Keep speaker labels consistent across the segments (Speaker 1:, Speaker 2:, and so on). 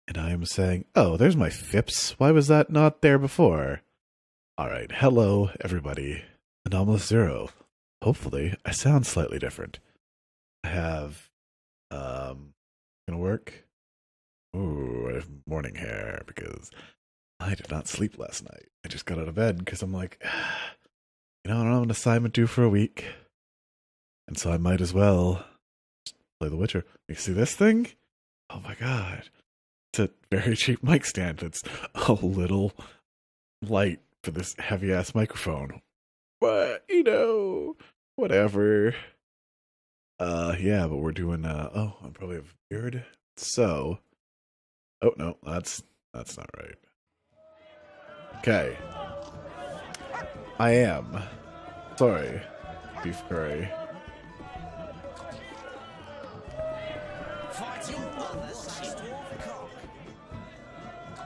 Speaker 1: And I am saying, oh, there's my Fips. Why was that not there before? Alright, hello, everybody. Anomulus0. Hopefully, I sound slightly different. I have, gonna work. Ooh, I have morning hair because I did not sleep last night. I just got out of bed because I'm like, I don't have an assignment due for a week. And so I might as well just play The Witcher. You see this thing? Oh my god. It's a very cheap mic stand that's a little light for this heavy-ass microphone. But, whatever. Yeah, but we're doing, oh, I probably have a beard. So, oh, no, that's not right. Okay. I am. Sorry, beef curry.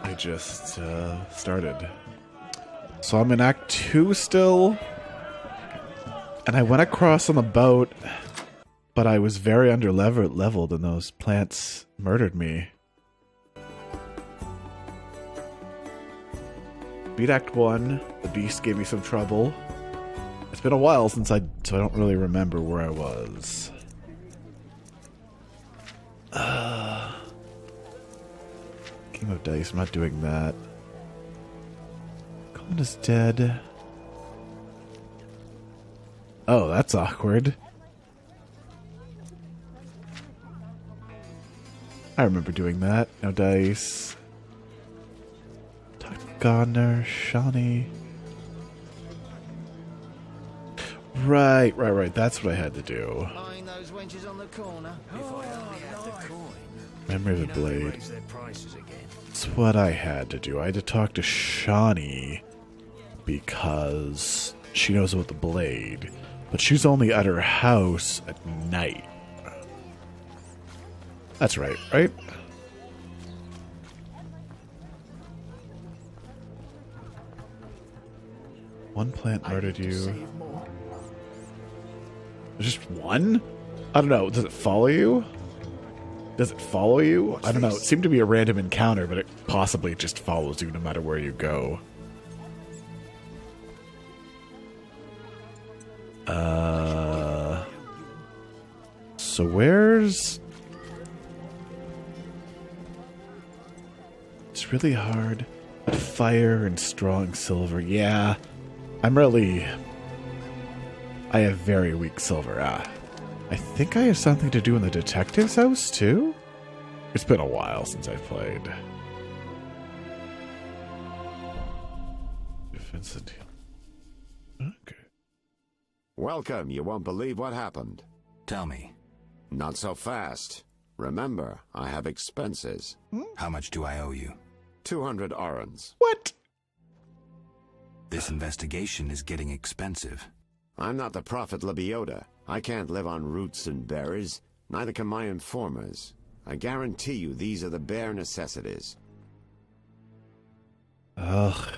Speaker 1: I just started. So I'm in Act 2 still. And I went across on the boat, but I was very under-leveled and those plants murdered me. Beat Act 1. The beast gave me some trouble. It's been a while so I don't really remember where I was. King of Dice, I'm not doing that. Colin is dead. Oh, that's awkward. I remember doing that. No dice. Goner, Shawnee. Right. That's what I had to do.
Speaker 2: Those wenches on the corner. If I only had the coin.
Speaker 1: Memory of the Blade. That's what I had to do. I had to talk to Shawnee because she knows about the blade, but she's only at her house at night. That's right? One plant murdered you. There's just one? I don't know. Does it follow you? I don't know. It seemed to be a random encounter, but it possibly just follows you no matter where you go. So where's... It's really hard. Fire and strong silver. Yeah. I have very weak silver. I think I have something to do in the detective's house, too? It's been a while since I've played. Defense and heal. Okay.
Speaker 3: Welcome. You won't believe what happened.
Speaker 4: Tell me.
Speaker 3: Not so fast. Remember, I have expenses.
Speaker 4: How much do I owe you?
Speaker 3: 200 orens.
Speaker 1: What?
Speaker 4: This investigation is getting expensive.
Speaker 3: I'm not the prophet Lebioda. I can't live on roots and berries. Neither can my informers. I guarantee you these are the bare necessities.
Speaker 1: Ugh.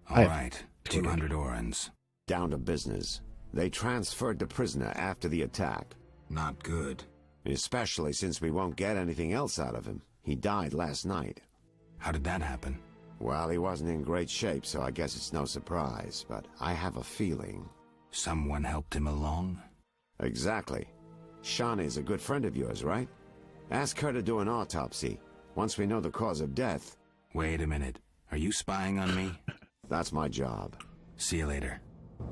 Speaker 4: All right, 200 orens.
Speaker 3: Down to business. They transferred the prisoner after the attack.
Speaker 4: Not good.
Speaker 3: Especially since we won't get anything else out of him. He died last night.
Speaker 4: How did that happen?
Speaker 3: Well, he wasn't in great shape, so I guess it's no surprise, but I have a feeling.
Speaker 4: Someone helped him along?
Speaker 3: Exactly. Shawnee's a good friend of yours, right? Ask her to do an autopsy. Once we know the cause of death...
Speaker 4: Wait a minute. Are you spying on me?
Speaker 3: That's my job.
Speaker 4: See you later.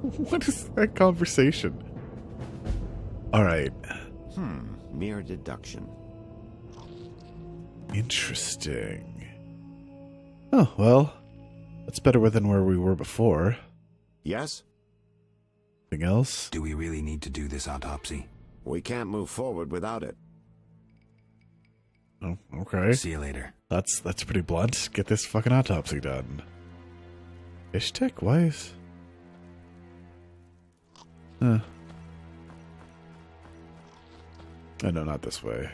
Speaker 1: What is that conversation? Alright.
Speaker 3: Mere deduction.
Speaker 1: Interesting. Oh, well. That's better than where we were before.
Speaker 3: Yes?
Speaker 1: Anything else?
Speaker 4: Do we really need to do this autopsy?
Speaker 3: We can't move forward without it.
Speaker 1: Oh, okay.
Speaker 4: See you later.
Speaker 1: That's pretty blunt. Get this fucking autopsy done. Fish tech? Why is... Oh, no, not this way.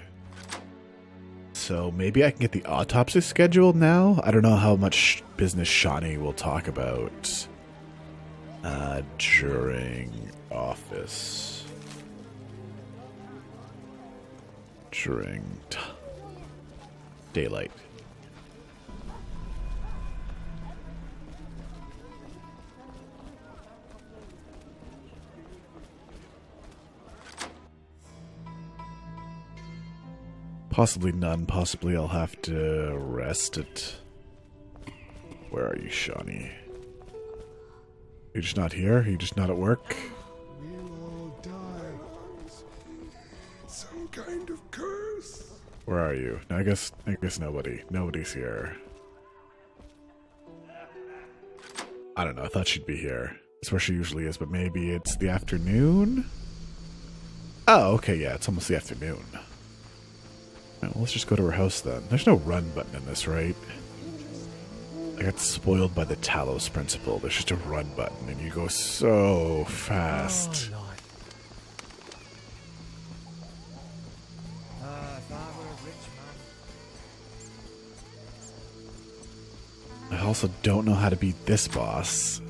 Speaker 1: So maybe I can get the autopsy scheduled now? I don't know how much business Shawnee will talk about during office. During daylight. Possibly none. Possibly I'll have to rest it. Where are you, Shawnee? You're just not here? You're just not at work?
Speaker 5: We'll all die. Some kind of curse.
Speaker 1: Where are you? No, I guess nobody's here. I don't know. I thought she'd be here. That's where she usually is, but maybe it's the afternoon? Oh, okay, yeah, it's almost the afternoon. Alright, well, let's just go to her house then. There's no run button in this, right? I got spoiled by the Talos principle. There's just a run button, and you go so fast.
Speaker 2: If I were a rich man.
Speaker 1: I also don't know how to beat this boss.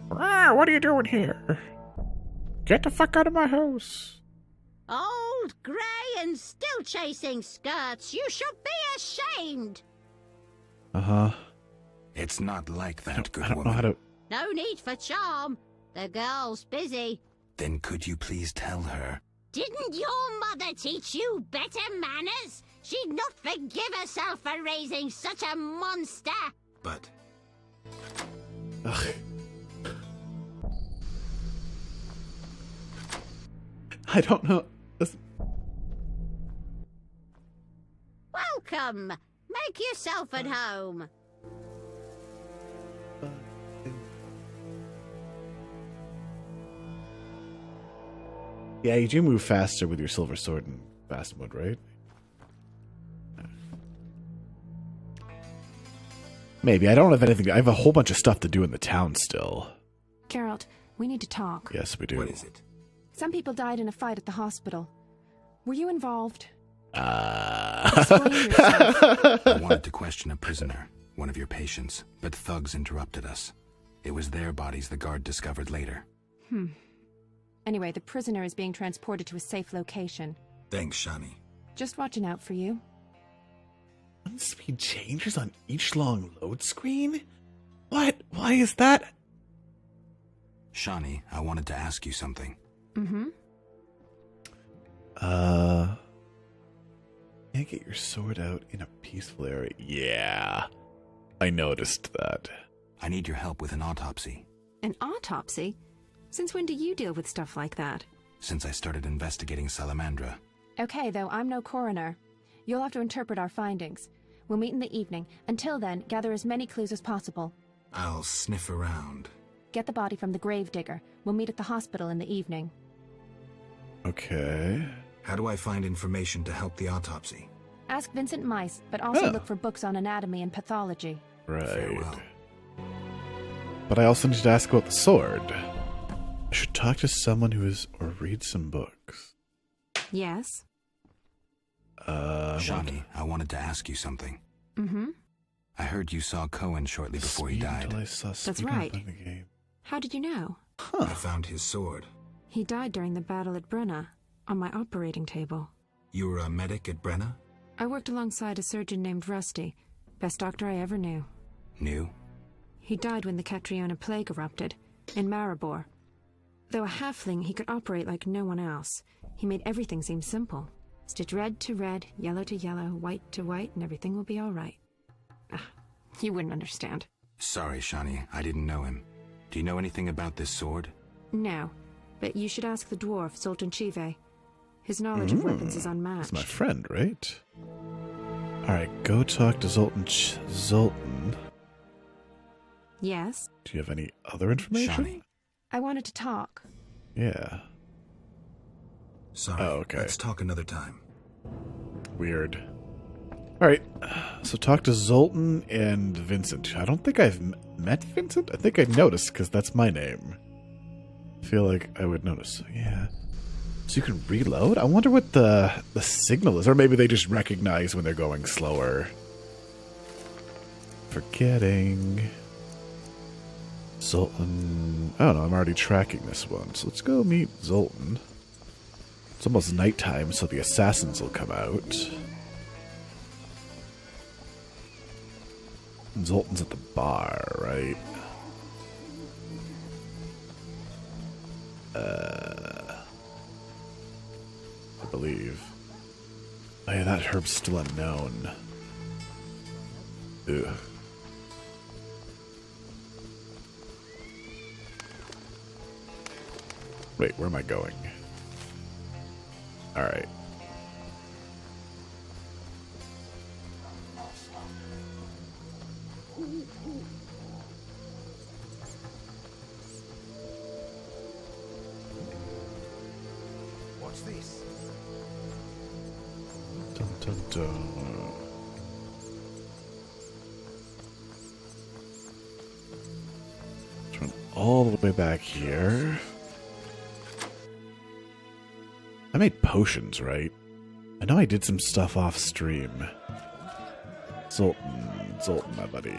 Speaker 6: What are you doing here? Get the fuck out of my house.
Speaker 7: Old, grey, and still chasing skirts. You should be ashamed.
Speaker 1: Uh-huh.
Speaker 4: It's not like that, good
Speaker 1: I don't know
Speaker 4: woman.
Speaker 1: how to...
Speaker 7: No need for charm. The girl's busy.
Speaker 4: Then could you please tell her?
Speaker 7: Didn't your mother teach you better manners? She'd not forgive herself for raising such a monster.
Speaker 4: But
Speaker 1: Ugh. I don't know.
Speaker 7: Welcome. Make yourself at home.
Speaker 1: Yeah, you do move faster with your silver sword in fast mode, right? Maybe. I don't have anything. I have a whole bunch of stuff to do in the town still.
Speaker 8: Geralt, we need to talk.
Speaker 1: Yes, we do.
Speaker 4: what is it?
Speaker 8: Some people died in a fight at the hospital. Were you involved?
Speaker 1: Uh...
Speaker 8: Explain yourself.
Speaker 4: I wanted to question a prisoner, one of your patients, but thugs interrupted us. It was their bodies the guard discovered later.
Speaker 8: Anyway, the prisoner is being transported to a safe location.
Speaker 4: Thanks, Shani.
Speaker 8: Just watching out for you.
Speaker 1: Speed changes on each long load screen? What? Why is that?
Speaker 4: Shani, I wanted to ask you something.
Speaker 1: Can't get your sword out in a peaceful area. Yeah, I noticed that.
Speaker 4: I need your help with an autopsy.
Speaker 8: An autopsy? Since when do you deal with stuff like that?
Speaker 4: Since I started investigating Salamandra.
Speaker 8: Okay, though, I'm no coroner. You'll have to interpret our findings. We'll meet in the evening. Until then, gather as many clues as possible.
Speaker 4: I'll sniff around.
Speaker 8: Get the body from the gravedigger. We'll meet at the hospital in the evening.
Speaker 1: Okay.
Speaker 4: How do I find information to help the autopsy?
Speaker 8: Ask Vincent Mice, but also
Speaker 1: Oh.
Speaker 8: look for books on anatomy and pathology.
Speaker 1: Right.
Speaker 4: Farewell.
Speaker 1: But I also need to ask about the sword. I should talk to someone who is, or read some books.
Speaker 8: Yes?
Speaker 4: Shani, I wanted to ask you something. I heard you saw Cohen shortly before he
Speaker 1: Speed
Speaker 4: died.
Speaker 1: until I saw
Speaker 8: That's
Speaker 1: speed
Speaker 8: right.
Speaker 1: up in the game.
Speaker 8: How did you know?
Speaker 4: I found his sword.
Speaker 8: He died during the battle at Brenna, on my operating table.
Speaker 4: You were a medic at Brenna?
Speaker 8: I worked alongside a surgeon named Rusty, best doctor I ever knew.
Speaker 4: Knew?
Speaker 8: He died when the Catriona plague erupted, in Maribor. Though a halfling, he could operate like no one else. He made everything seem simple. Stitch red to red, yellow to yellow, white to white, and everything will be all right. You wouldn't understand.
Speaker 4: Sorry, Shani, I didn't know him. Do you know anything about this sword?
Speaker 8: No, but you should ask the dwarf, Zoltan Chive. His knowledge of weapons is
Speaker 1: He's
Speaker 8: unmatched.
Speaker 1: my friend, right? Alright, go talk to Zoltan. Zoltan.
Speaker 8: Yes?
Speaker 1: Do you have any other information?
Speaker 4: Shani.
Speaker 8: I wanted to talk.
Speaker 1: Yeah.
Speaker 4: Sorry.
Speaker 1: Oh, okay.
Speaker 4: Let's talk another time.
Speaker 1: Weird. Alright, so talk to Zoltan and Vincent. I don't think I've met Vincent. I think I noticed, because that's my name. I feel like I would notice. So, yeah. So you can reload? I wonder what the signal is. Or maybe they just recognize when they're going slower. Forgetting. Zoltan. I don't know, I'm already tracking this one. So let's go meet Zoltan. It's almost nighttime, so the assassins will come out. And Zoltan's at the bar, right? I believe. Oh yeah, God, Herb's still unknown. Ugh. Wait, where am I going? Alright.
Speaker 2: What's this?
Speaker 1: Dun, dun, dun. Turn all the way back here. I made potions, right? I know I did some stuff off stream. Zoltan, my buddy.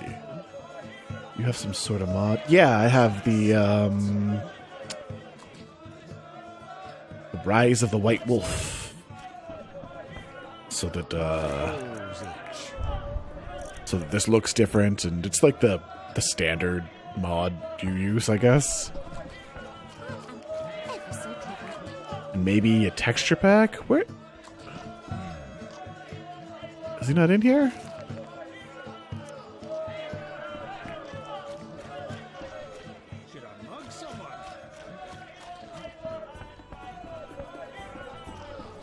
Speaker 1: You have some sort of mod? Yeah, I have the Rise of the White Wolf. So that this looks different, and it's like the standard mod you use, I guess. And maybe a texture pack? Where? Is he not in here?
Speaker 2: Should I mug someone?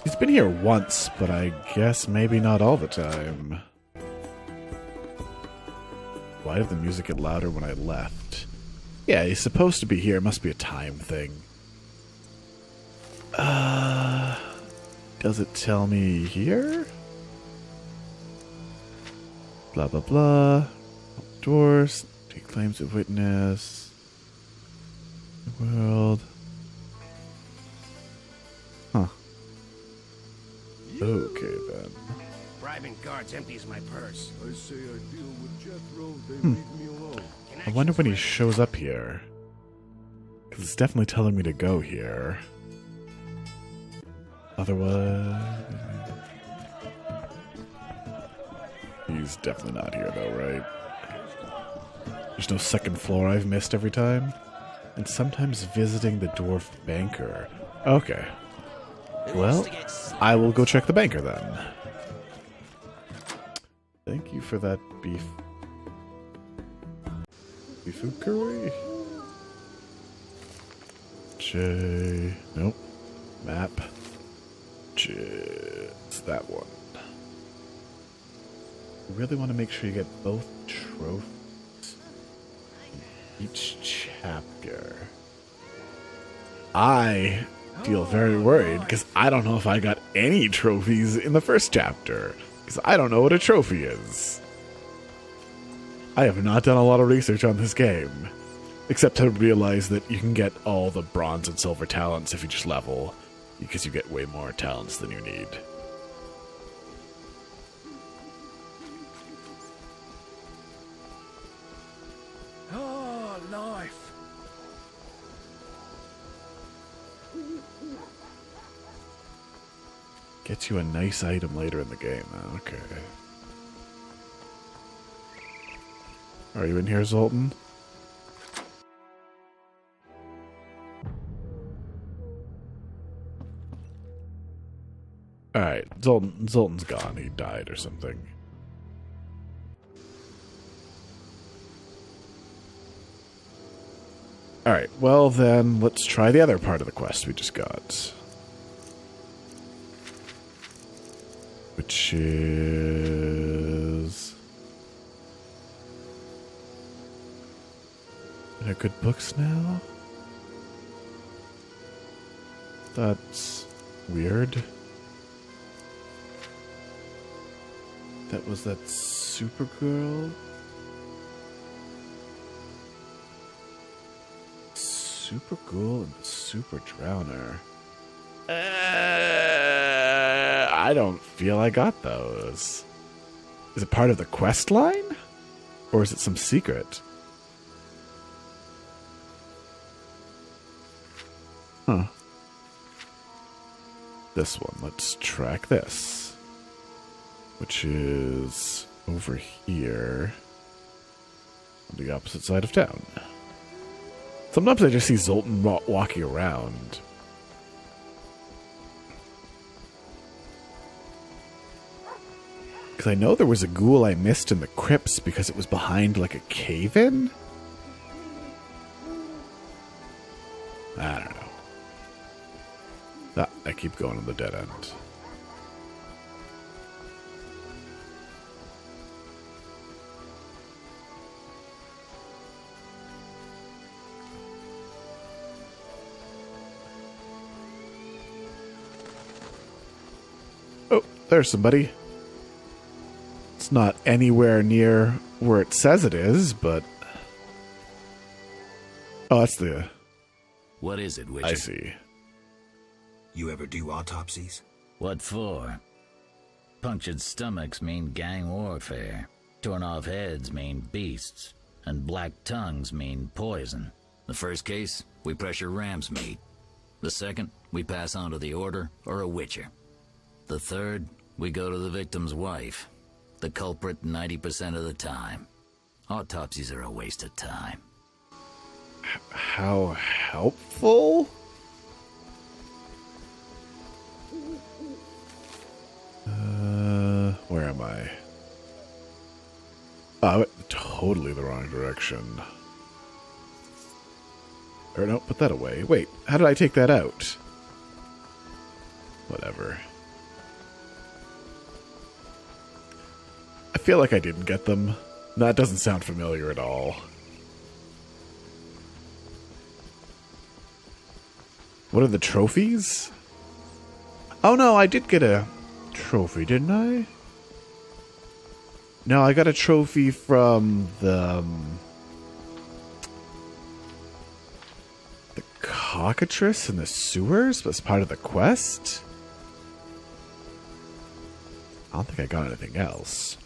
Speaker 1: He's been here once, but I guess maybe not all the time. Why did the music get louder when I left? Yeah, he's supposed to be here. It must be a time thing. Does it tell me here? Blah, blah, blah. Doors. He claims to witness. The world. Huh. Okay, then.
Speaker 2: Bribing guards empties my purse.
Speaker 5: I say I deal with Jethro, they leave me alone.
Speaker 1: I wonder when he shows up here. Because it's definitely telling me to go here. Otherwise... He's definitely not here, though, right? There's no second floor I've missed every time. And sometimes visiting the dwarf banker. Okay. Well, I will go check the banker, then. Thank you for that beef. Beef curry? J... Nope. Map. J... It's that one. You really want to make sure you get both trophies in each chapter. I feel very worried because I don't know if I got any trophies in the first chapter. Because I don't know what a trophy is. I have not done a lot of research on this game. Except to realize that you can get all the bronze and silver talents if you just level. Because you get way more talents than you need.
Speaker 2: Oh, life.
Speaker 1: Gets you a nice item later in the game. Okay. Are you in here, Zoltan? Alright, Zoltan's gone. He died or something. Alright, well then, let's try the other part of the quest we just got. Which is... Are there good books now? That's weird. That was that Supergirl? Supergirl and Super Drowner. I don't feel I got those. Is it part of the quest line? Or is it some secret? Huh. This one. Let's track this. Which is over here. On the opposite side of town. Sometimes I just see Zoltan walking around. Because I know there was a ghoul I missed in the crypts because it was behind like a cave-in? I don't know. Ah, I keep going on the dead end. Oh, there's somebody. It's not anywhere near where it says it is, but... Oh, that's the...
Speaker 2: What is it, Witcher?
Speaker 1: I see.
Speaker 4: You ever do autopsies?
Speaker 2: What for? Punctured stomachs mean gang warfare. Torn off heads mean beasts. And black tongues mean poison. The first case, we pressure ram's meat. The second, we pass on to the Order or a Witcher. The third, we go to the victim's wife. The culprit 90% of the time. Autopsies are a waste of time.
Speaker 1: How helpful? Where am I? Oh, I went totally the wrong direction. Or no, put that away. Wait, how did I take that out? Whatever. I feel like I didn't get them. That doesn't sound familiar at all. What are the trophies? Oh no, I did get a trophy, didn't I? No, I got a trophy from the cockatrice in the sewers as part of the quest. I don't think I got anything else.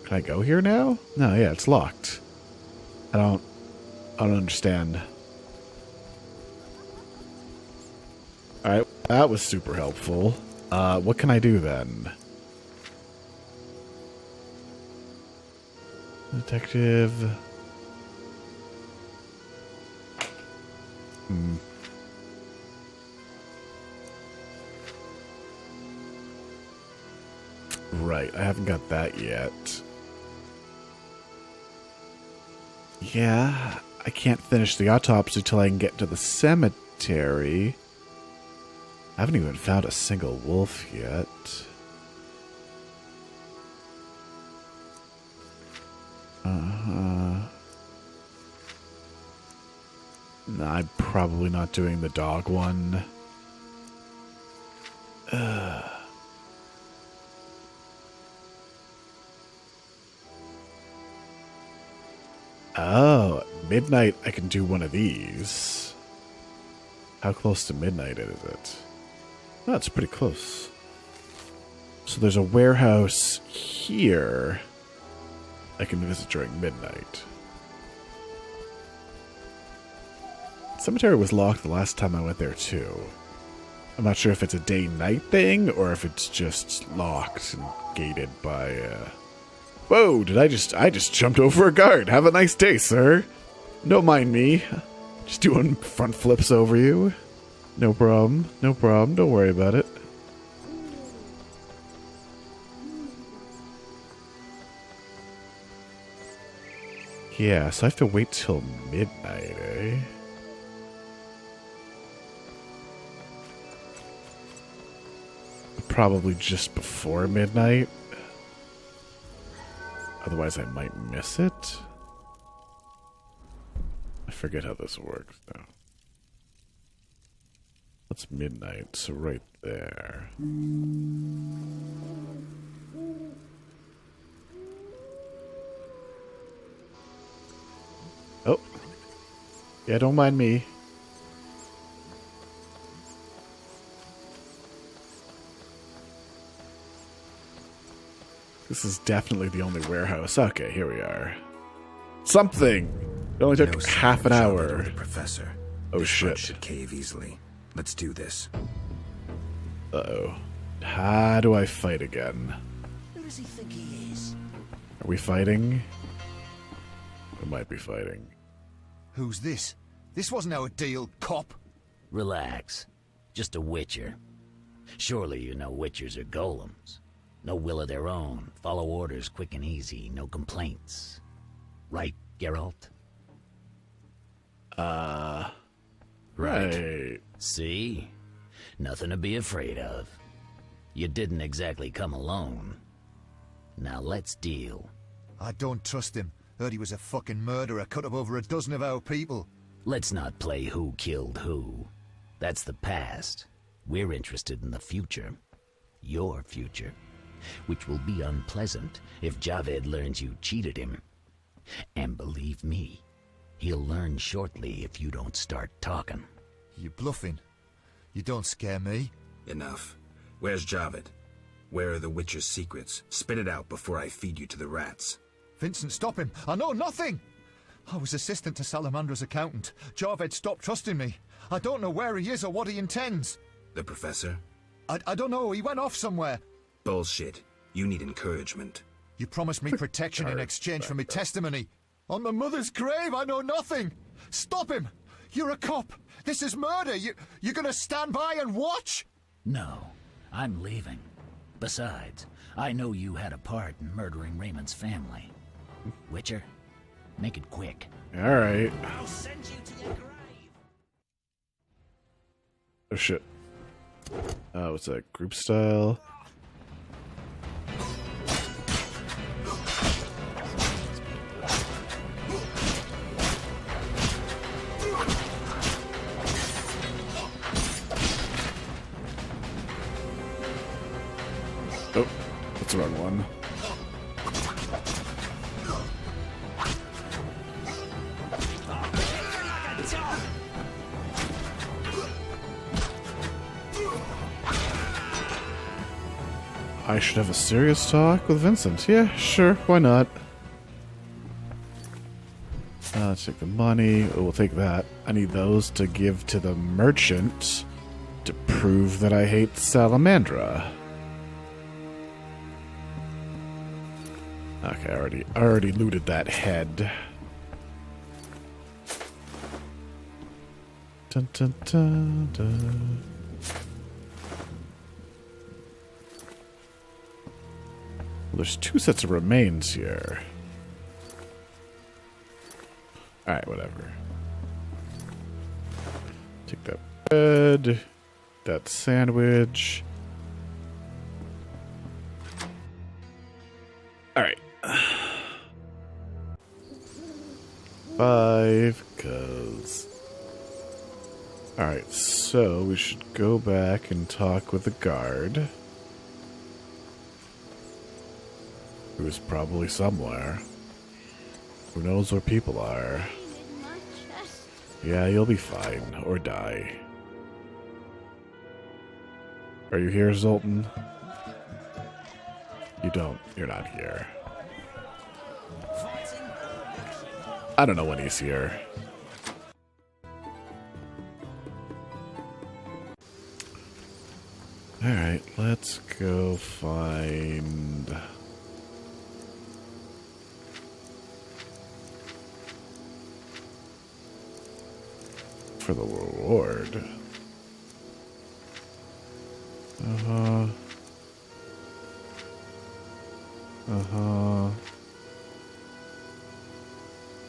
Speaker 1: Can I go here now? No, yeah, it's locked. I don't understand. Alright, that was super helpful. What can I do then? Detective. Right, I haven't got that yet. Yeah, I can't finish the autopsy till I can get to the cemetery. I haven't even found a single wolf yet. No, I'm probably not doing the dog one. Oh, at midnight I can do one of these. How close to midnight is it? Oh, it's pretty close. So there's a warehouse here I can visit during midnight. Cemetery was locked the last time I went there too. I'm not sure if it's a day-night thing or if it's just locked and gated by Whoa, I just jumped over a guard. Have a nice day, sir. Don't mind me. Just doing front flips over you. No problem. No problem. Don't worry about it. Yeah, so I have to wait till midnight, eh? Probably just before midnight. Otherwise I might miss it. I forget how this works now. That's midnight, so right there. Oh. Yeah, don't mind me. This is definitely the only warehouse. Okay, here we are. Something! It only took half an hour.
Speaker 4: Professor.
Speaker 1: Oh
Speaker 4: this
Speaker 1: shit.
Speaker 4: should cave easily. Let's do this.
Speaker 1: Uh-oh. How do I fight again?
Speaker 2: Who does he think he is?
Speaker 1: Are we fighting? We might be fighting.
Speaker 9: Who's this? This wasn't our deal, cop.
Speaker 2: Relax. Just a Witcher. Surely you know Witchers are golems. No will of their own, follow orders quick and easy, no complaints. Right, Geralt?
Speaker 1: Right.
Speaker 2: See? Nothing to be afraid of. You didn't exactly come alone. Now let's deal.
Speaker 9: I don't trust him. Heard he was a fucking murderer, cut up over a dozen of our people.
Speaker 2: Let's not play who killed who. That's the past. We're interested in the future. Your future. Which will be unpleasant if Javed learns you cheated him. And believe me, he'll learn shortly if you don't start talking.
Speaker 9: You bluffing? You don't scare me.
Speaker 4: Enough. Where's Javed? Where are the Witcher's secrets? Spit it out before I feed you to the rats.
Speaker 9: Vincent, stop him! I know nothing! I was assistant to Salamandra's accountant. Javed stopped trusting me. I don't know where he is or what he intends.
Speaker 4: The professor?
Speaker 9: I don't know, he went off somewhere.
Speaker 4: Bullshit. You need encouragement.
Speaker 9: You promised me protection in exchange for my testimony. On my mother's grave, I know nothing! Stop him! You're a cop! This is murder! You're gonna stand by and watch?
Speaker 2: No, I'm leaving. Besides, I know you had a part in murdering Raymond's family. Witcher, make it quick.
Speaker 1: Alright.
Speaker 2: I'll send you to your grave.
Speaker 1: Oh shit. What's that? Group style? Oh, that's the wrong one. I should have a serious talk with Vincent. Yeah, sure, why not? Let's take the money. Oh, we'll take that. I need those to give to the merchant to prove that I hate Salamandra. Okay, I already looted that head. Dun, dun, dun, dun. Well, there's two sets of remains here. Alright, whatever. Take that bread, that sandwich. Alright. 5 goes. Alright, so we should go back and talk with the guard. Who is probably somewhere. Who knows where people are? Yeah, you'll be fine. Or die. Are you here, Zoltan? You don't. You're not here. I don't know when he's here. Alright, let's go find... for the reward.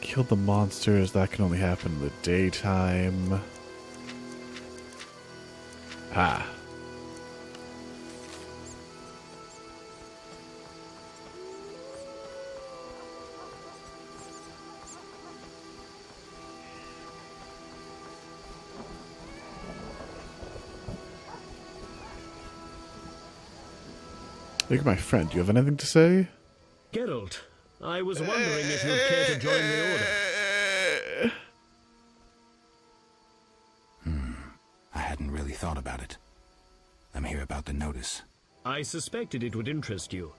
Speaker 1: Kill the monsters. That can only happen in the daytime. Ah. Look at my friend. Do you have anything to say?
Speaker 5: Geralt, I was wondering if you'd care to join the Order.
Speaker 4: I hadn't really thought about it. I'm here about the notice.
Speaker 5: I suspected it would interest you.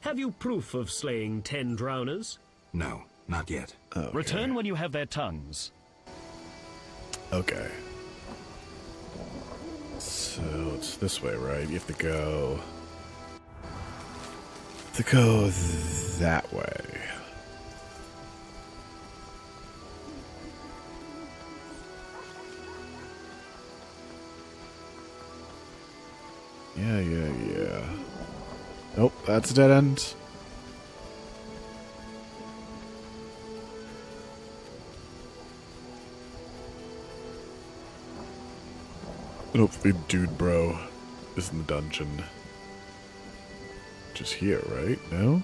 Speaker 5: Have you proof of slaying 10 drowners?
Speaker 4: No, not yet.
Speaker 1: Okay.
Speaker 5: Return when you have their tongues.
Speaker 1: Okay. So it's this way, right? You have to go... that way. Yeah. Nope, that's a dead end. And hopefully Dude Bro is in the dungeon. Just here, right? No?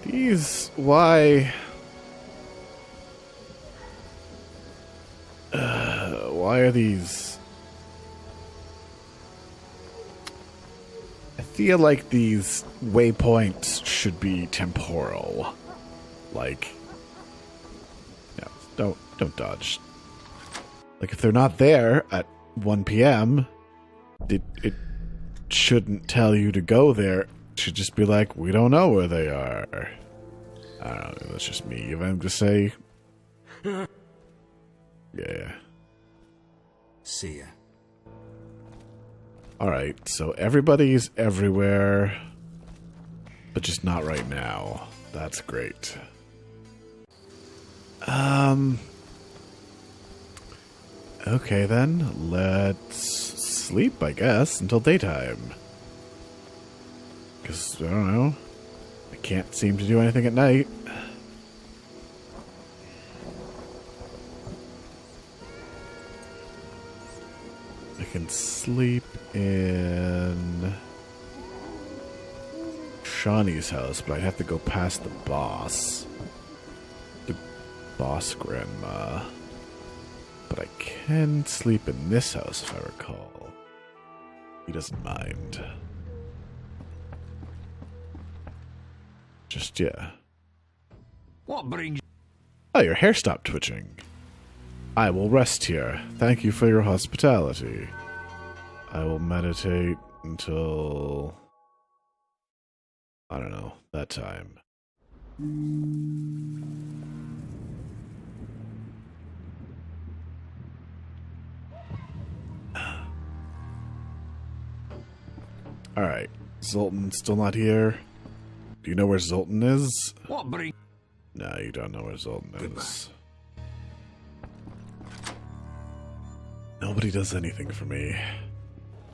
Speaker 1: These... why... why are these... I feel like these waypoints should be temporal. Like... no, don't dodge. Like, if they're not there at 1 p.m., it shouldn't tell you to go there. It should just be like, we don't know where they are. I don't know, that's just me. If I'm to say... yeah.
Speaker 4: See ya.
Speaker 1: Alright, so everybody's everywhere, but just not right now. That's great. Okay then, let's sleep, I guess, until daytime. Because, I don't know, I can't seem to do anything at night. I can sleep in Shawnee's house, but I have to go past the boss. The boss grandma. But I can sleep in this house, if I recall. He doesn't mind. Just, yeah.
Speaker 2: What brings...
Speaker 1: Oh, your hair stopped twitching. I will rest here. Thank you for your hospitality. I will meditate until... I don't know, that time. Alright, Zoltan still not here. Do you know where Zoltan is?
Speaker 2: What bring...
Speaker 1: No, you don't know where Zoltan
Speaker 4: Goodbye.
Speaker 1: is. Nobody does anything for me.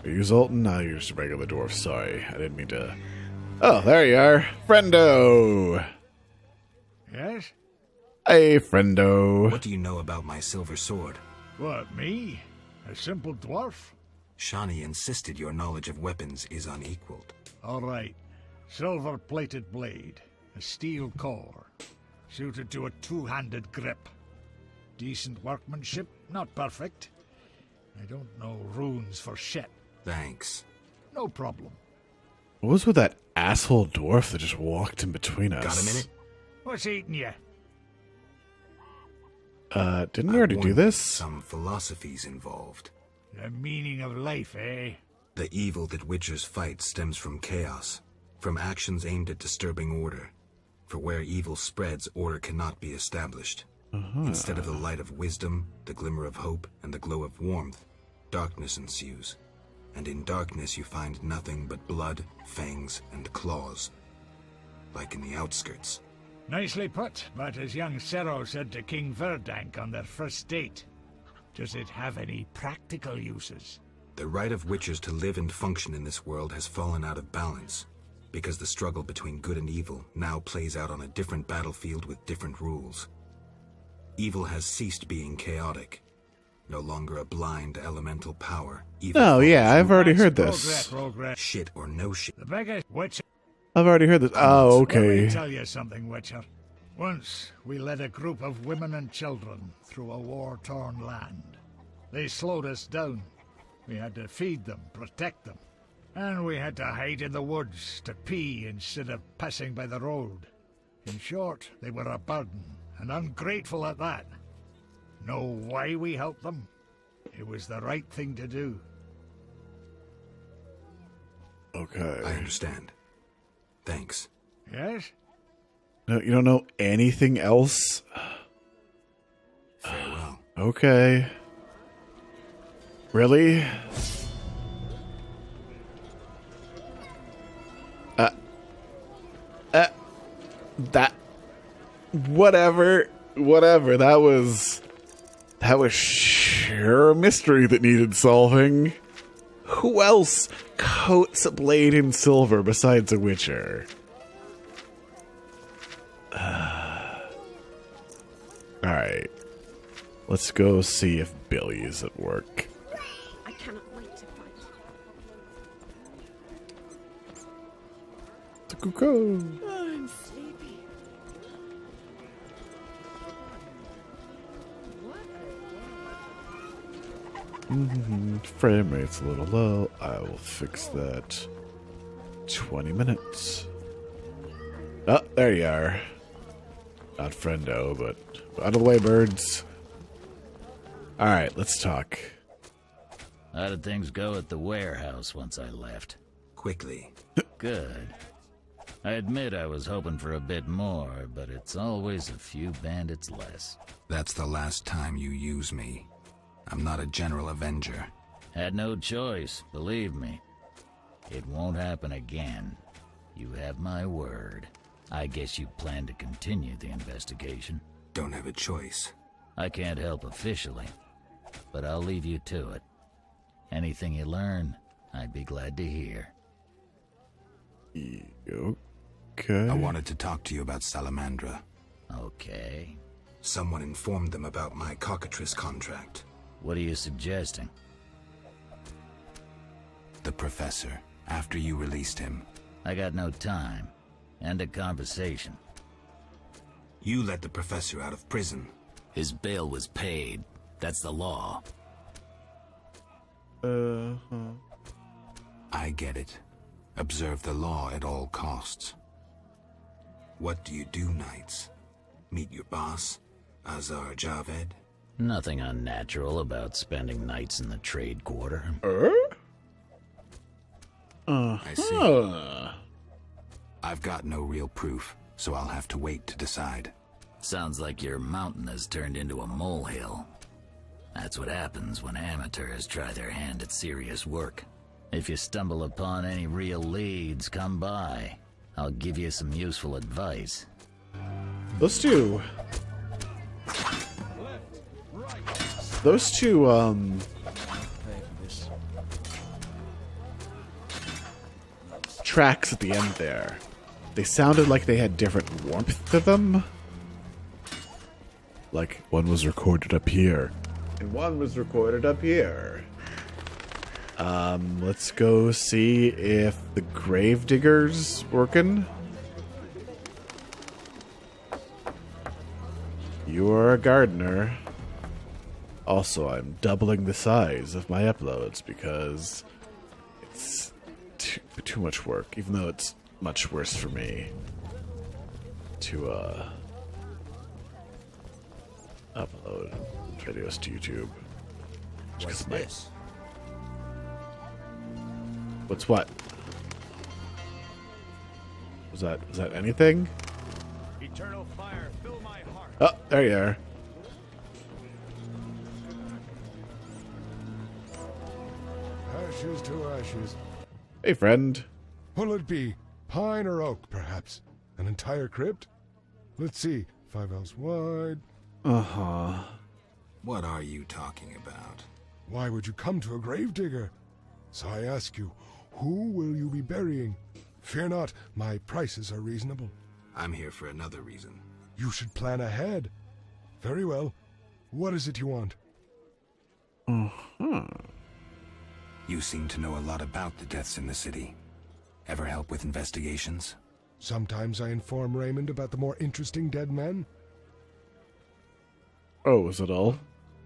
Speaker 1: Are you Zoltan? No, you're just a regular dwarf. Sorry, I didn't mean to... Oh, there you are. Friendo!
Speaker 6: Yes?
Speaker 1: Hey, friendo.
Speaker 4: What do you know about my silver sword?
Speaker 6: What, me? A simple dwarf?
Speaker 4: Shawnee insisted your knowledge of weapons is unequaled.
Speaker 6: All right. Silver-plated blade. A steel core. Suited to a two-handed grip. Decent workmanship, not perfect. I don't know runes for shit.
Speaker 4: Thanks.
Speaker 6: No problem.
Speaker 1: What was with that asshole dwarf that just walked in between us?
Speaker 4: Got a minute?
Speaker 6: What's eating you?
Speaker 1: Didn't we already do this?
Speaker 4: Some philosophies involved.
Speaker 6: The meaning of life, eh?
Speaker 4: The evil that witchers fight stems from chaos, from actions aimed at disturbing order. For where evil spreads, order cannot be established. Instead of the light of wisdom, the glimmer of hope, and the glow of warmth, darkness ensues. And in darkness you find nothing but blood, fangs, and claws. Like in the outskirts.
Speaker 6: Nicely put, but as young Cero said to King Verdank on their first date, does it have any practical uses?
Speaker 4: The right of witchers to live and function in this world has fallen out of balance, because the struggle between good and evil now plays out on a different battlefield with different rules. Evil has ceased being chaotic. No longer a blind elemental power. Evil
Speaker 1: Oh, yeah, I've already heard
Speaker 6: Progress,
Speaker 1: this.
Speaker 6: progress.
Speaker 4: Shit or no shit.
Speaker 6: The biggest Witcher.
Speaker 1: I've already heard this. Oh,
Speaker 6: Let me
Speaker 1: okay.
Speaker 6: tell you something, Witcher. Once, we led a group of women and children through a war-torn land. They slowed us down. We had to feed them, protect them. And we had to hide in the woods to pee instead of passing by the road. In short, they were a burden, and ungrateful at that. Know why we helped them? It was the right thing to do.
Speaker 1: Okay.
Speaker 4: I understand. Thanks.
Speaker 6: Yes?
Speaker 1: No, you don't know anything else?
Speaker 4: Farewell.
Speaker 1: Okay. Really? That... Whatever. whatever. That was sure a mystery that needed solving. Who else coats a blade in silver besides a Witcher? Alright. Let's go see if Billy is at work.
Speaker 8: I cannot wait to fight.
Speaker 1: Go.
Speaker 8: I'm sleepy.
Speaker 1: Frame rate's a little low. I will fix that. 20 minutes. Oh, there you are. Not friendo, but out of the way, birds. Alright, let's talk.
Speaker 2: How did things go at the warehouse once I left?
Speaker 4: Quickly.
Speaker 2: Good. I admit I was hoping for a bit more, but it's always a few bandits less.
Speaker 4: That's the last time you use me. I'm not a general avenger.
Speaker 2: Had no choice, believe me. It won't happen again. You have my word. I guess you plan to continue the investigation.
Speaker 4: Don't have a choice.
Speaker 2: I can't help officially, but I'll leave you to it. Anything you learn, I'd be glad to hear.
Speaker 1: Okay.
Speaker 4: I wanted to talk to you about Salamandra.
Speaker 2: Okay.
Speaker 4: Someone informed them about my cockatrice contract.
Speaker 2: What are you suggesting?
Speaker 4: The professor, after you released him.
Speaker 2: I got no time. End a conversation.
Speaker 4: You let the professor out of prison.
Speaker 2: His bail was paid. That's the law.
Speaker 4: I get it. Observe the law at all costs. What do you do nights? Meet your boss, Azar Javed?
Speaker 2: Nothing unnatural about spending nights in the trade quarter.
Speaker 4: I see. I've got no real proof, so I'll have to wait to decide.
Speaker 2: Sounds like your mountain has turned into a molehill. That's what happens when amateurs try their hand at serious work. If you stumble upon any real leads, come by. I'll give you some useful advice.
Speaker 1: Those two, tracks at the end there, they sounded like they had different warmth to them. Like, one was recorded up here, and one was recorded up here. Let's go see if the gravedigger's working. You are a gardener. Also, I'm doubling the size of my uploads because it's too much work, even though it's much worse for me to upload videos to YouTube.
Speaker 9: What's this?
Speaker 1: What's what? Was that anything?
Speaker 6: Eternal fire, fill my heart.
Speaker 1: Oh, there you are.
Speaker 10: Ashes to ashes.
Speaker 1: Hey, friend.
Speaker 10: What'll it be? Pine or oak, perhaps? An entire crypt? Let's see. 5 ells wide.
Speaker 1: Uh-huh.
Speaker 4: What are you talking about?
Speaker 10: Why would you come to a gravedigger? So I ask you, who will you be burying? Fear not, my prices are reasonable.
Speaker 4: I'm here for another reason.
Speaker 10: You should plan ahead. Very well. What is it you want?
Speaker 4: You seem to know a lot about the deaths in the city. Ever help with investigations?
Speaker 10: Sometimes I inform Raymond about the more interesting dead men.
Speaker 1: Oh, was it all?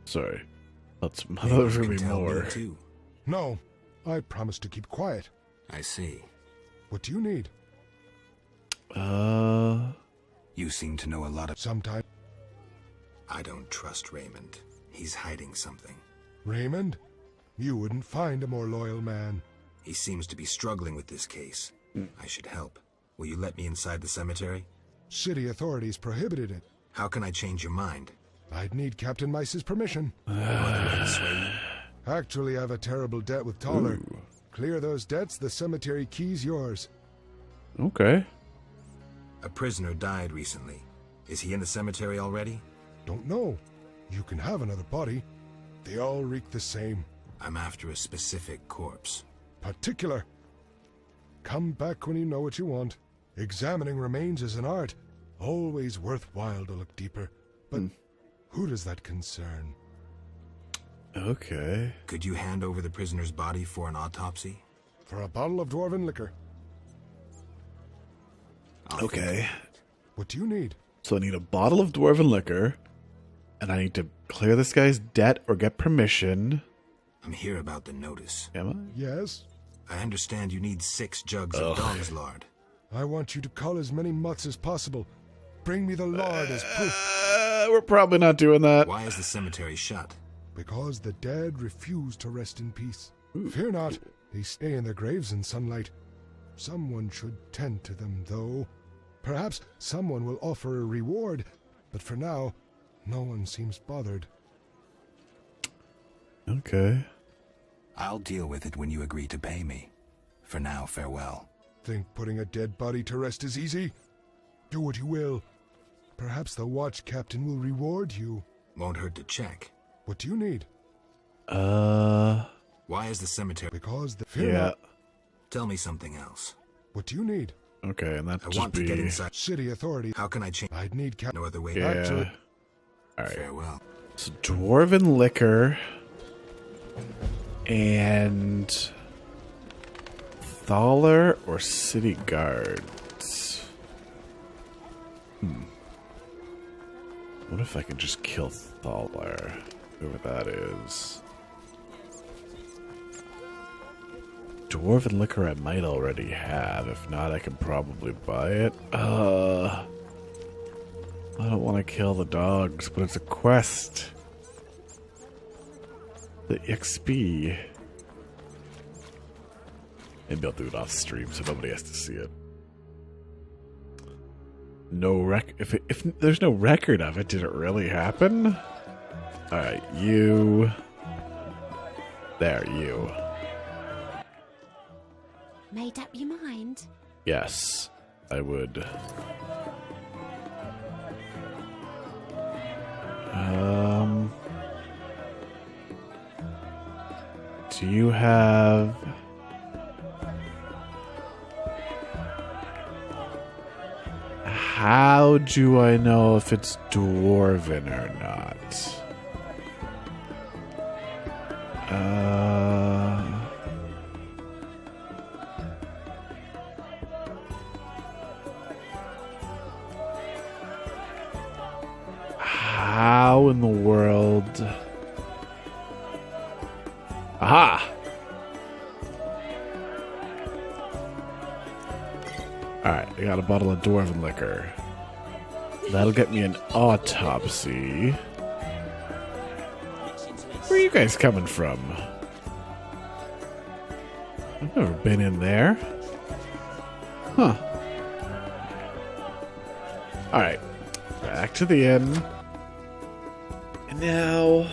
Speaker 1: Sorry. I thought there was going to be more.
Speaker 4: Too.
Speaker 10: No, I promise to keep quiet.
Speaker 4: I see.
Speaker 10: What do you need?
Speaker 4: You seem to know a lot of...
Speaker 10: Sometimes.
Speaker 4: I don't trust Raymond. He's hiding something.
Speaker 10: Raymond? You wouldn't find a more loyal man.
Speaker 4: He seems to be struggling with this case. I should help. Will you let me inside the cemetery?
Speaker 10: City authorities prohibited it.
Speaker 4: How can I change your mind?
Speaker 10: I'd need Captain Mice's permission.
Speaker 4: No other way to sway you?
Speaker 10: Actually, I have a terrible debt with Toller. Clear those debts, the cemetery key's yours.
Speaker 1: Okay.
Speaker 4: A prisoner died recently. Is he in the cemetery already?
Speaker 10: Don't know. You can have another body. They all reek the same.
Speaker 4: I'm after a specific corpse.
Speaker 10: Particular. Come back when you know what you want. Examining remains is an art. Always worthwhile to look deeper. But who does that concern?
Speaker 1: Okay.
Speaker 4: Could you hand over the prisoner's body for an autopsy?
Speaker 10: For a bottle of dwarven liquor.
Speaker 1: Okay.
Speaker 10: What do you need?
Speaker 1: So I need a bottle of dwarven liquor, and I need to clear this guy's debt or get permission.
Speaker 4: I'm here about the notice.
Speaker 1: Am I?
Speaker 10: Yes?
Speaker 4: I understand you need 6 jugs of dog's lard.
Speaker 10: I want you to cull as many mutts as possible. Bring me the lard as proof.
Speaker 1: We're probably not doing that.
Speaker 4: Why is the cemetery shut?
Speaker 10: Because the dead refuse to rest in peace. Fear not, they stay in their graves in sunlight. Someone should tend to them, though. Perhaps someone will offer a reward, but for now, no one seems bothered.
Speaker 1: Okay.
Speaker 4: I'll deal with it when you agree to pay me. For now, farewell.
Speaker 10: Think putting a dead body to rest is easy? Do what you will. Perhaps the watch captain will reward you.
Speaker 4: Won't hurt to check.
Speaker 10: What do you need?
Speaker 4: Why is the cemetery?
Speaker 10: Because the...
Speaker 1: Yeah.
Speaker 10: Not.
Speaker 4: Tell me something else.
Speaker 10: What do you need?
Speaker 1: Okay, and that
Speaker 4: I
Speaker 1: just
Speaker 4: want
Speaker 1: be...
Speaker 4: to get inside.
Speaker 10: City authority.
Speaker 4: How can I change?
Speaker 10: I'd need
Speaker 4: No other way.
Speaker 1: Yeah. Alright.
Speaker 4: Farewell.
Speaker 1: So dwarven liquor and Thaler or city guards. What if I could just kill Thaler, whoever that is? Dwarven liquor I might already have. If not, I can probably buy it. I don't want to kill the dogs, but it's a quest. The XP. Maybe I'll do it off stream so nobody has to see it. No if there's no record of it, did it really happen? Alright, you. There, you.
Speaker 7: Made up your mind?
Speaker 1: Yes, I would. Do you have... How do I know if it's dwarven or not? How in the world? Aha! Alright, I got a bottle of dwarven liquor. That'll get me an autopsy. Where are you guys coming from? I've never been in there. Huh. Alright. Back to the inn. And now...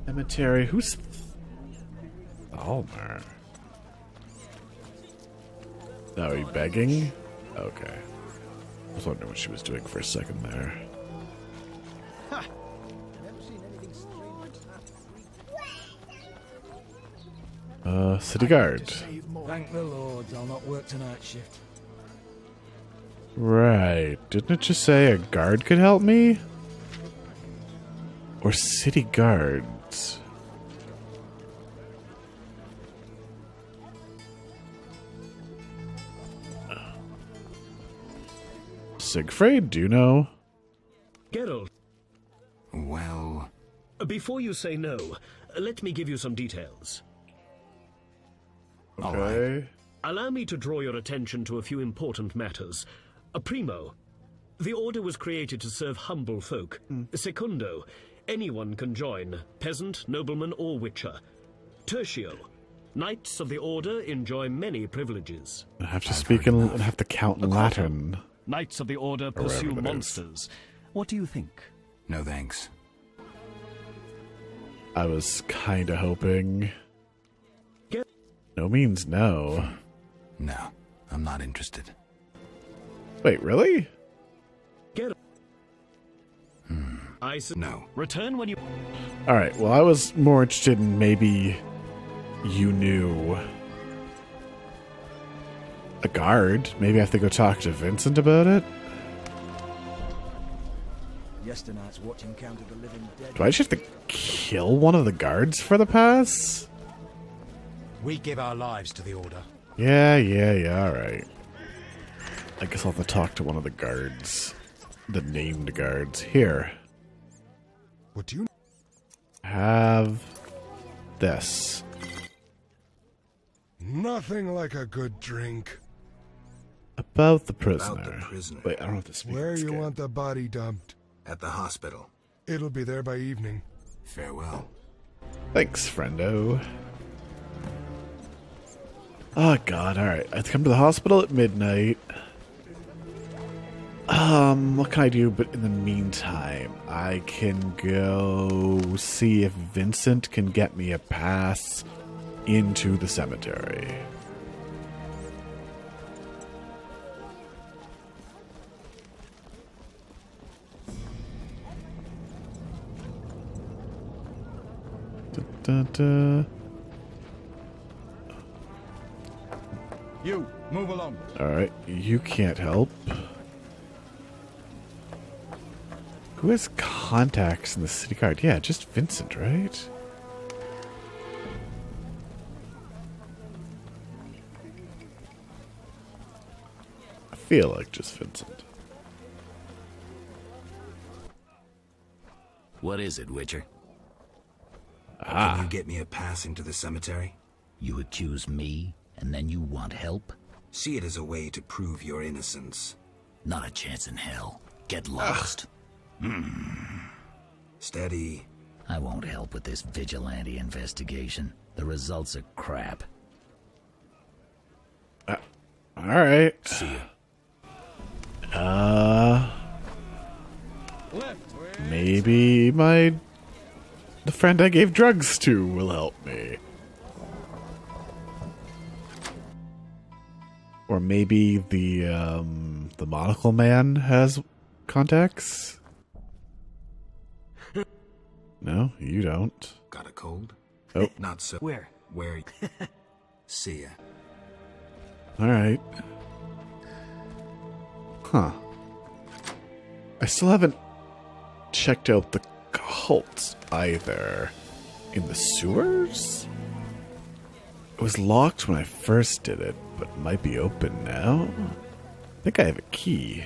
Speaker 1: Cemetery. Who's... Thalmer? Oh, are you begging? Okay. I was wondering what she was doing for a second there. City guard.
Speaker 11: Thank the Lord, I'll not work tonight shift.
Speaker 1: Right. Didn't it just say a guard could help me? Or city guards? Siegfried, do you know?
Speaker 5: Geralt.
Speaker 4: Well...
Speaker 5: Before you say no, let me give you some details.
Speaker 1: Okay.
Speaker 5: Allow me to draw your attention to a few important matters. Primo, the Order was created to serve humble folk. Secundo, anyone can join, peasant, nobleman, or witcher. Tertio, Knights of the Order enjoy many privileges.
Speaker 1: I have to speak and have to count in Latin.
Speaker 12: Knights of the Order pursue monsters. What do you think?
Speaker 4: No thanks.
Speaker 1: I was kinda hoping. No means no.
Speaker 4: No, I'm not interested.
Speaker 1: Wait, really?
Speaker 4: No.
Speaker 12: Return when you...
Speaker 1: Alright, well, I was more interested in maybe you knew a guard. Maybe I have to go talk to Vincent about it.
Speaker 11: Yesternight's watch encountered the living dead.
Speaker 1: Do I just have to kill one of the guards for the pass?
Speaker 9: We give our lives to the Order.
Speaker 1: Yeah, alright. I guess I'll have to talk to one of the guards. The named guards. Here.
Speaker 10: What do you...
Speaker 1: Have this.
Speaker 10: Nothing like a good drink.
Speaker 1: About the prisoner.
Speaker 4: About the prisoner.
Speaker 1: Wait, I don't have to speak.
Speaker 10: Where you want the body dumped?
Speaker 4: At the hospital.
Speaker 10: It'll be there by evening.
Speaker 4: Farewell.
Speaker 1: Thanks, friendo. Oh god, alright. I have to come to the hospital at midnight. What can I do? But in the meantime, I can go see if Vincent can get me a pass into the cemetery.
Speaker 9: You, move along.
Speaker 1: Alright, you can't help. Who has contacts in the city guard? Yeah, just Vincent, right? I feel like just Vincent.
Speaker 2: What is it, Witcher?
Speaker 4: Can you get me a pass into the cemetery?
Speaker 2: You accuse me, and then you want help?
Speaker 4: See it as a way to prove your innocence.
Speaker 2: Not a chance in hell. Get lost.
Speaker 4: Steady.
Speaker 2: I won't help with this vigilante investigation. The results are crap.
Speaker 1: Alright.
Speaker 4: See
Speaker 1: ya.
Speaker 4: Uh,
Speaker 1: Maybe the friend I gave drugs to will help me. Or maybe the monocle man has contacts? No, you don't.
Speaker 4: Got a cold?
Speaker 1: Oh.
Speaker 4: Not so.
Speaker 11: Where?
Speaker 4: Where? See ya.
Speaker 1: Alright. Huh. I still haven't checked out the cults either. In the sewers? It was locked when I first did it, but it might be open now. I think I have a key.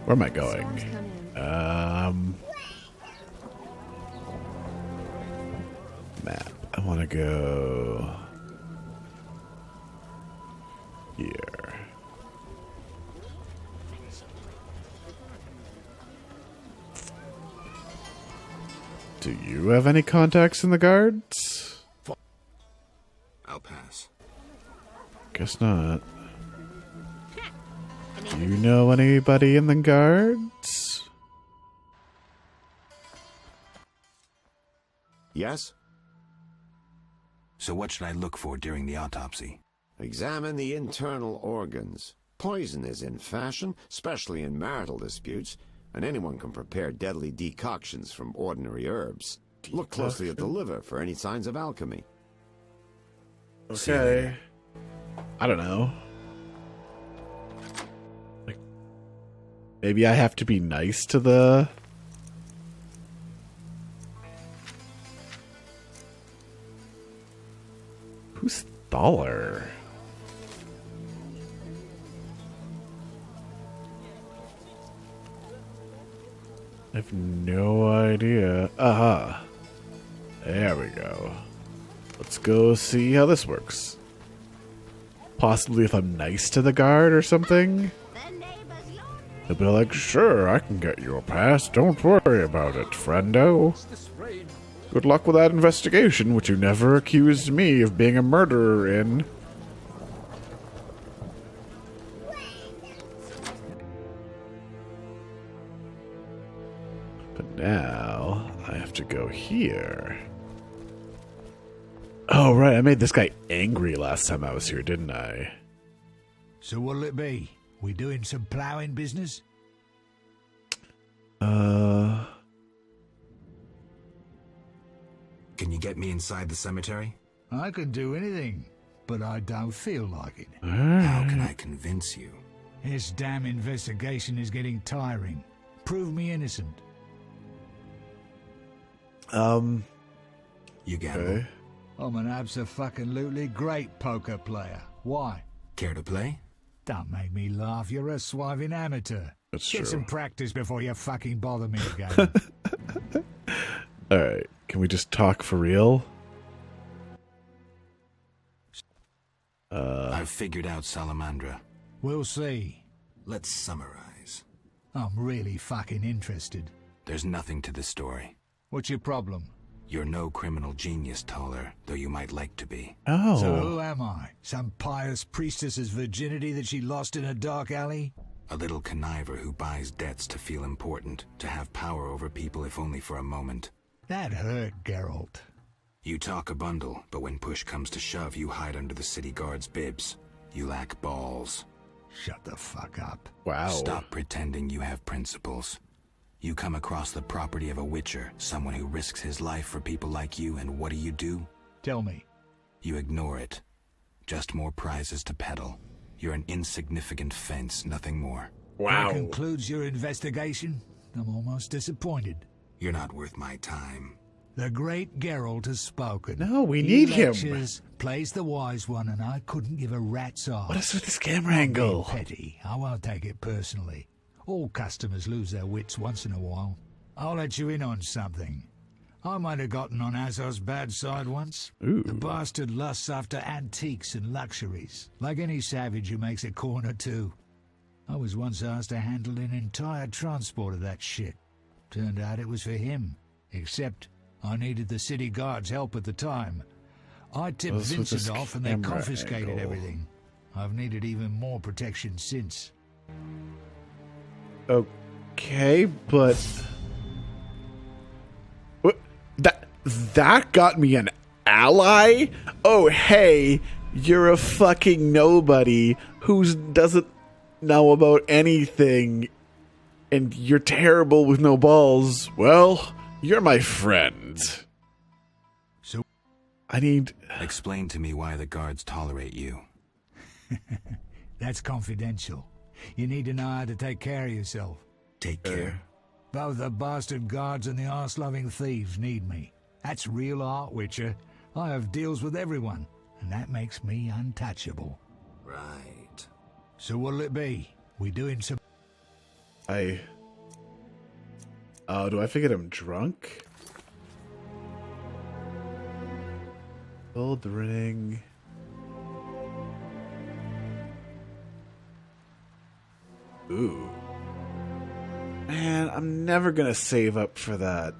Speaker 1: Where am I going? Map. I want to go here. Do you have any contacts in the guards?
Speaker 4: I'll pass.
Speaker 1: Guess not. Do you know anybody in the guards?
Speaker 3: Yes?
Speaker 4: So what should I look for during the autopsy?
Speaker 3: Examine the internal organs. Poison is in fashion, especially in marital disputes, and anyone can prepare deadly decoctions from ordinary herbs. Look closely at the liver for any signs of alchemy.
Speaker 1: Okay. I don't know. Like, maybe I have to be nice to the... Who's Thaler? I have no idea. Aha. There we go. Let's go see how this works. Possibly if I'm nice to the guard or something. They'll be like, sure, I can get you a pass. Don't worry about it, friendo. Good luck with that investigation, which you never accused me of being a murderer in. But now, I have to go here. Oh, right, I made this guy angry last time I was here, didn't I?
Speaker 6: So what'll it be? We doing some ploughing business?
Speaker 4: Can you get me inside the cemetery?
Speaker 6: I can do anything, but I don't feel like it.
Speaker 4: How can I convince you?
Speaker 6: This damn investigation is getting tiring. Prove me innocent.
Speaker 4: You gamble?
Speaker 1: Okay.
Speaker 6: I'm an abso-fucking-lutely great poker player. Why?
Speaker 4: Care to play?
Speaker 6: Don't make me laugh. You're a swiving amateur.
Speaker 1: That's
Speaker 6: Get
Speaker 1: true.
Speaker 6: some practice before you fucking bother me again.
Speaker 1: Alright, can we just talk for real?
Speaker 4: I've figured out Salamandra.
Speaker 6: We'll see.
Speaker 4: Let's summarize.
Speaker 6: I'm really fucking interested.
Speaker 4: There's nothing to the story.
Speaker 6: What's your problem?
Speaker 4: You're no criminal genius, Toller, though you might like to be.
Speaker 1: Oh.
Speaker 6: So who am I? Some pious priestess's virginity that she lost in a dark alley?
Speaker 4: A little conniver who buys debts to feel important, to have power over people if only for a moment.
Speaker 6: That hurt, Geralt.
Speaker 4: You talk a bundle, but when push comes to shove, you hide under the city guard's bibs. You lack balls.
Speaker 6: Shut the fuck up.
Speaker 1: Wow.
Speaker 4: Stop pretending you have principles. You come across the property of a Witcher, someone who risks his life for people like you, and what do?
Speaker 6: Tell me.
Speaker 4: You ignore it. Just more prizes to peddle. You're an insignificant fence, nothing more.
Speaker 6: That concludes your investigation? I'm almost disappointed.
Speaker 4: You're not worth my time.
Speaker 6: The great Geralt has spoken.
Speaker 1: No, we
Speaker 6: He
Speaker 1: need him.
Speaker 6: lectures, plays the wise one, and I couldn't give a rat's ass.
Speaker 1: What is with this camera
Speaker 6: I'm
Speaker 1: angle?
Speaker 6: being petty. I won't take it personally. All customers lose their wits once in a while. I'll let you in on something. I might have gotten on Azor's bad side once.
Speaker 1: Ooh.
Speaker 6: The bastard lusts after antiques and luxuries, like any savage who makes a corner too. I was once asked to handle an entire transport of that shit. Turned out it was for him, except I needed the city guard's help at the time. I tipped
Speaker 1: What's with this
Speaker 6: Vincent off and they
Speaker 1: camera
Speaker 6: confiscated
Speaker 1: angle?
Speaker 6: everything. I've needed even more protection since.
Speaker 1: Okay, but what? That got me an ally? Oh, hey, you're a fucking nobody who doesn't know about anything, and you're terrible with no balls. Well, you're my friend.
Speaker 6: So
Speaker 1: I need...
Speaker 4: Explain to me why the guards tolerate you.
Speaker 6: That's confidential. You need to know how to take care of yourself.
Speaker 4: Take care.
Speaker 6: Both the bastard guards and the arse-loving thieves need me. That's real art, Witcher. I have deals with everyone, and that makes me untouchable.
Speaker 4: Right.
Speaker 6: So what'll it be? We doing some...
Speaker 1: Oh, do I have to get him drunk? Gold ring. Ooh. Man, I'm never gonna save up for that.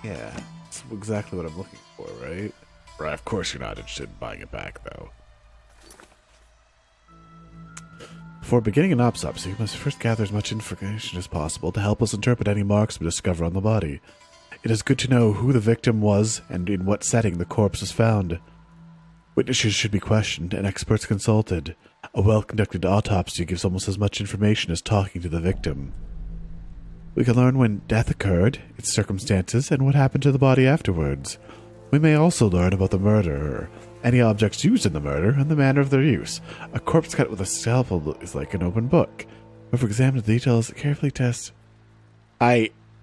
Speaker 1: Yeah, that's exactly what I'm looking for, right? Right, of course you're not interested in buying it back, though. Before beginning an autopsy, you must first gather as much information as possible to help us interpret any marks we discover on the body. It is good to know who the victim was and in what setting the corpse was found. Witnesses should be questioned and experts consulted. A well-conducted autopsy gives almost as much information as talking to the victim. We can learn when death occurred, its circumstances, and what happened to the body afterwards. We may also learn about the murderer, any objects used in the murder, and the manner of their use. A corpse cut with a scalpel is like an open book. Whoever examines the details carefully tests...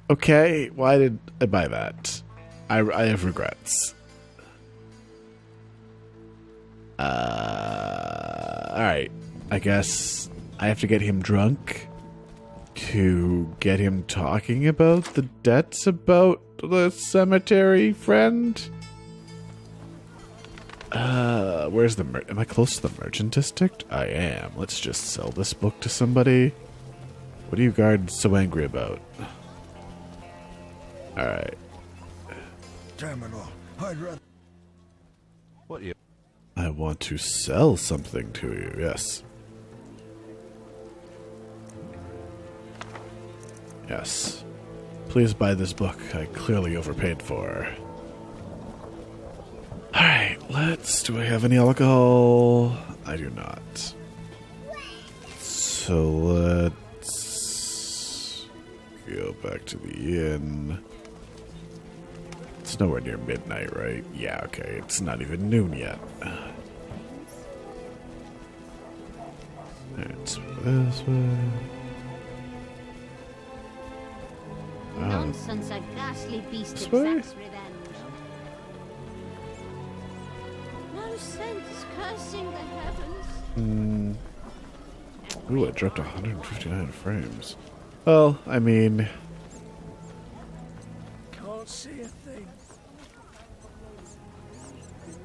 Speaker 1: Okay, why did I buy that? I have regrets. Alright. I guess I have to get him drunk to get him talking about the debts about the cemetery, friend? Where's the am I close to the merchant district? I am. Let's just sell this book to somebody. What are you guards so angry about? Alright.
Speaker 11: Terminal. I'd rather...
Speaker 12: What you...
Speaker 1: I want to sell something to you, yes. Yes. Please buy this book I clearly overpaid for. Do I have any alcohol? I do not. So let's go back to the inn. It's nowhere near midnight, right? Yeah, okay. It's not even noon yet. Let's go this way.
Speaker 7: Nonsense, a ghastly beast
Speaker 1: This way?
Speaker 7: exacts revenge. No sense cursing the heavens.
Speaker 1: Ooh, it dropped 159 frames. Well, I mean...
Speaker 11: Can't see a thing.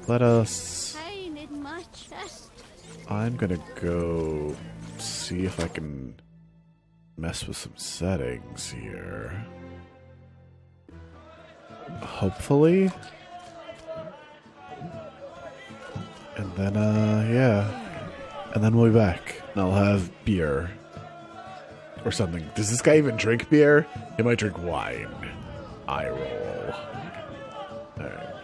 Speaker 1: Let us...
Speaker 7: Pain in my chest.
Speaker 1: I'm gonna go see if I can mess with some settings here. Hopefully. And then, yeah. And then we'll be back. And I'll have beer. Or something. Does this guy even drink beer? He might drink wine. Eye roll. Alright.